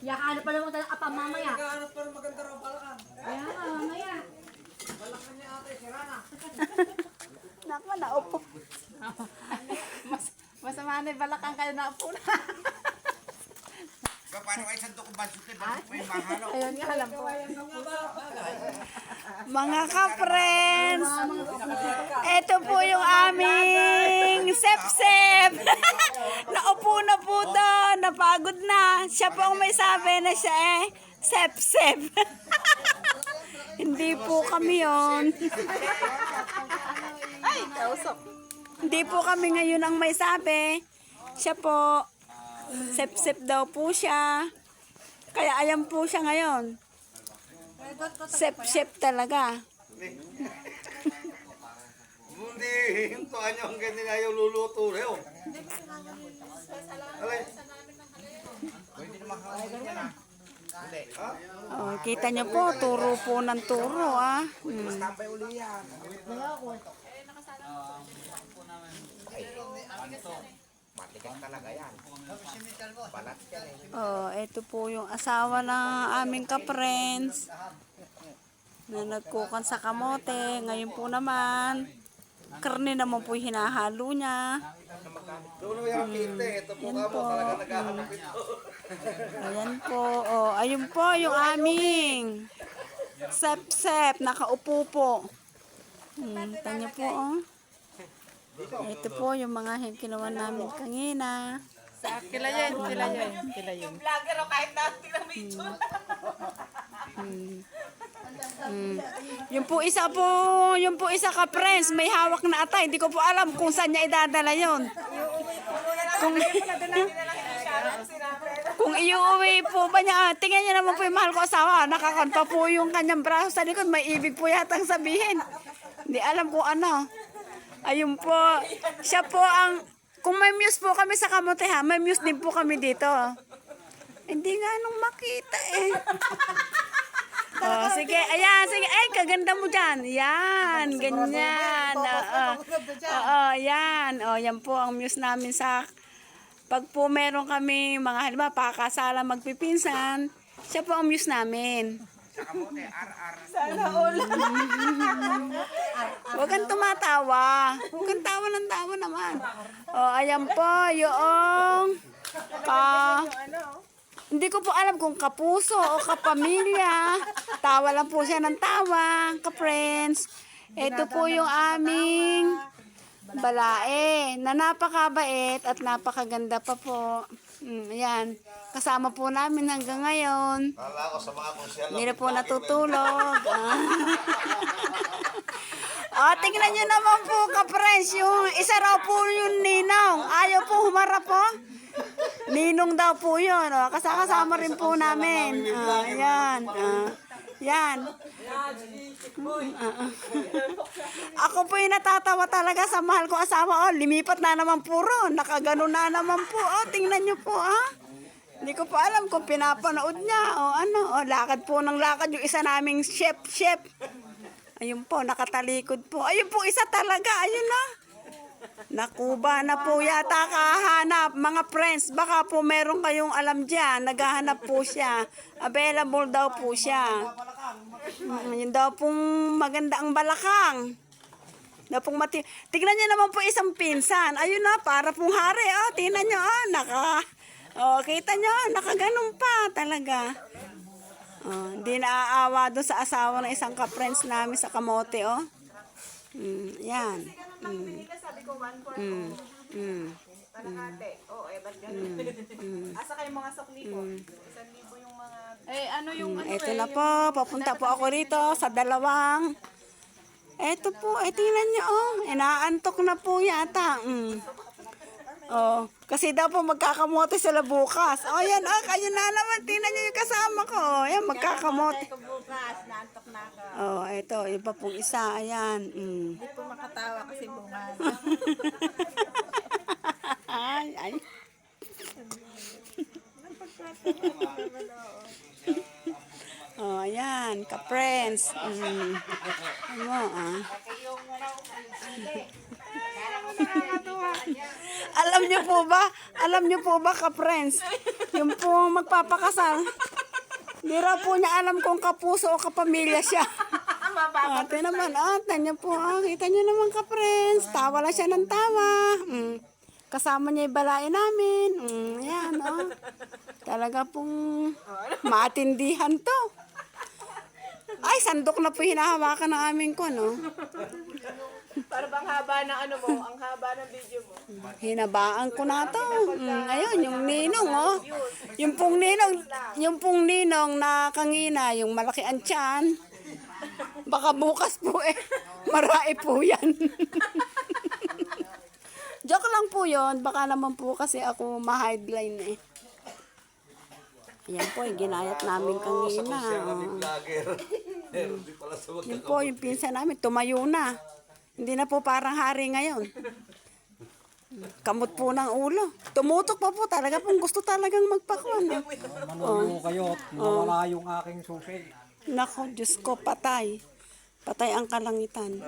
Yakaano pa naman tayo apa mamaya. Nagkahanap pa rin maganda raw balakan. Kaya nga, mamaya. Balakan niya ate, si Rana. Naku, naupo. Masama na yung balakang kayo naupo na. Paano kayo santo kung basot eh? Basot pa yung mahalo. Ayun nga, alam ko. Mga ka-friends, ito po yung aming sep-sep. Naupo na po doon, napagod na. Siya po ang may sabi na siya sep-sep. Hindi po kami yun. Ay, kausap. Hindi po kami ngayon ang may sabi. Siya po, sep-sep daw po siya. Kaya ayan po siya ngayon. Sep-sep talaga. Hindi, hintuan nyo hanggang nila yung luluto rin. Alay. Pwede naman hanggang yan ah. Hindi. Oh, kita niyo po, turo po ng turo ah. Tambay uli yan. Matigas talaga yan. Balat yan eh. Oh, ito po yung asawa ng aming ka-friends na nagkukan sa kamote. Ngayon po naman, karne naman po yung hinahalo niya. Doon mo yung kinte. Ito po ka mo. Talaga naghahanap ito. Ayan po. Oh, ayun po yung aming sep-sep. Nakaupo po. Tanya po oh. Ito po yung mga ginawa namin kanina. Kilayan. Yung vlogger o kahit natin na may Yung po isa ka friends, may hawak na atay. Hindi ko po alam kung saan niya idadala yon. Kung iuwi po ba niya, tingnan niya naman po yung mahal ko asawa. Nakakanta po yung kanyang braso sa likod. May ibig po yatang sabihin. Hindi alam kung ano. Ayun po. Siya po ang, kung may muse po kami sa kamote ha, may muse din po kami dito. Hindi nga nung makita eh. Oh, sige, ayan, sige. Ay, kaganda mo dyan. Yan, ganyan. Oo, yan. O, yan po ang muse namin sa, pag po meron kami, mga halimbawa, pakasala magpipinsan, siya po ang muse namin. Sa kamote, ar-ar. Huwag kang tumatawa. Huwag kang tawa ng tawa naman. O, ayan po, yung hindi ko po alam kung kapuso o kapamilya. Tawa lang po siya ng tawa, ka-friends. Ito po yung aming balae na napakabait at napakaganda pa po. Ayan. Kasama po namin hanggang ngayon. Kala ko sa mga konsyal. Hindi na po natutulog. Tingnan nyo naman po ka-friends. Yung isa raw po yung ninong. Ayaw po humarap po. Ninong daw po yun. Kasama rin po namin. Yan. Yan. Ako po yung natatawa talaga sa mahal ko asawa. Limipat na naman po ron. Nakagano na naman po. Tingnan nyo po Hindi ko po alam kung pinapanood niya lakad po ng lakad yung isa naming chef. Ayun po, nakatalikod po. Ayun po, isa talaga. Ayun na. Nakuba na po yata kahanap. Mga friends, baka po meron kayong alam dyan. Naghahanap po siya. Available daw po siya. Yun daw pong maganda ang balakang. Tignan niyo naman po isang pinsan. Ayun na, para pong hari. Tingnan niyo, kita niyo, nakaganon pa talaga. Hindi naaawa doon sa asawa ng isang ka-friends namin sa kamote, yan. Sabi ko 1 Kalahati. Ba't ganun? Asa kayo mga sukli ko? 1,000 yung mga... ano yung Ito na po, papunta po ako rito sa dalawang. Ito po, tingnan niyo, inaantok na po yata. Kasi daw po magkakamote sila bukas. Yan, kayo na naman, tingnan niyo yung kasama ko. Yan, magkakamote. bukas, naantok na ako. Ito, iba pong isa, ayan. Hindi po makatawa kasi bungas. Ay. Ayan, ka-friends. Alam niyo po ba, ka-friends, yung po magpapakasal, di raw po niya alam kung kapuso o kapamilya siya. Ate naman, tanya po, kita niyo naman, ka-friends, tawa lang siya ng tawa. Kasama niya yung balain namin. Yan, talaga pong matindihan to. Ay, sandok na po hinahawakan ng aming ko, no? Para bang haba ng ano mo, ang haba ng video mo. Hinabaan ko na to. Ayun, yung ninong, Yung pong ninong na kangina, yung malaki ang tiyan. Baka bukas po marai po yan. Joke lang po yun. Baka naman po kasi ako ma-headline eh. Yan po, ginayat namin kanina. Yun po, yung pinsan namin, tumayo na. Hindi na po parang hari ngayon. Kamot po ng ulo. Tumutok pa po talaga pong gusto talagang magpakuan. Manungo kayo at mawala yung aking susi. Nako, Diyos ko, patay. Patay ang kalangitan.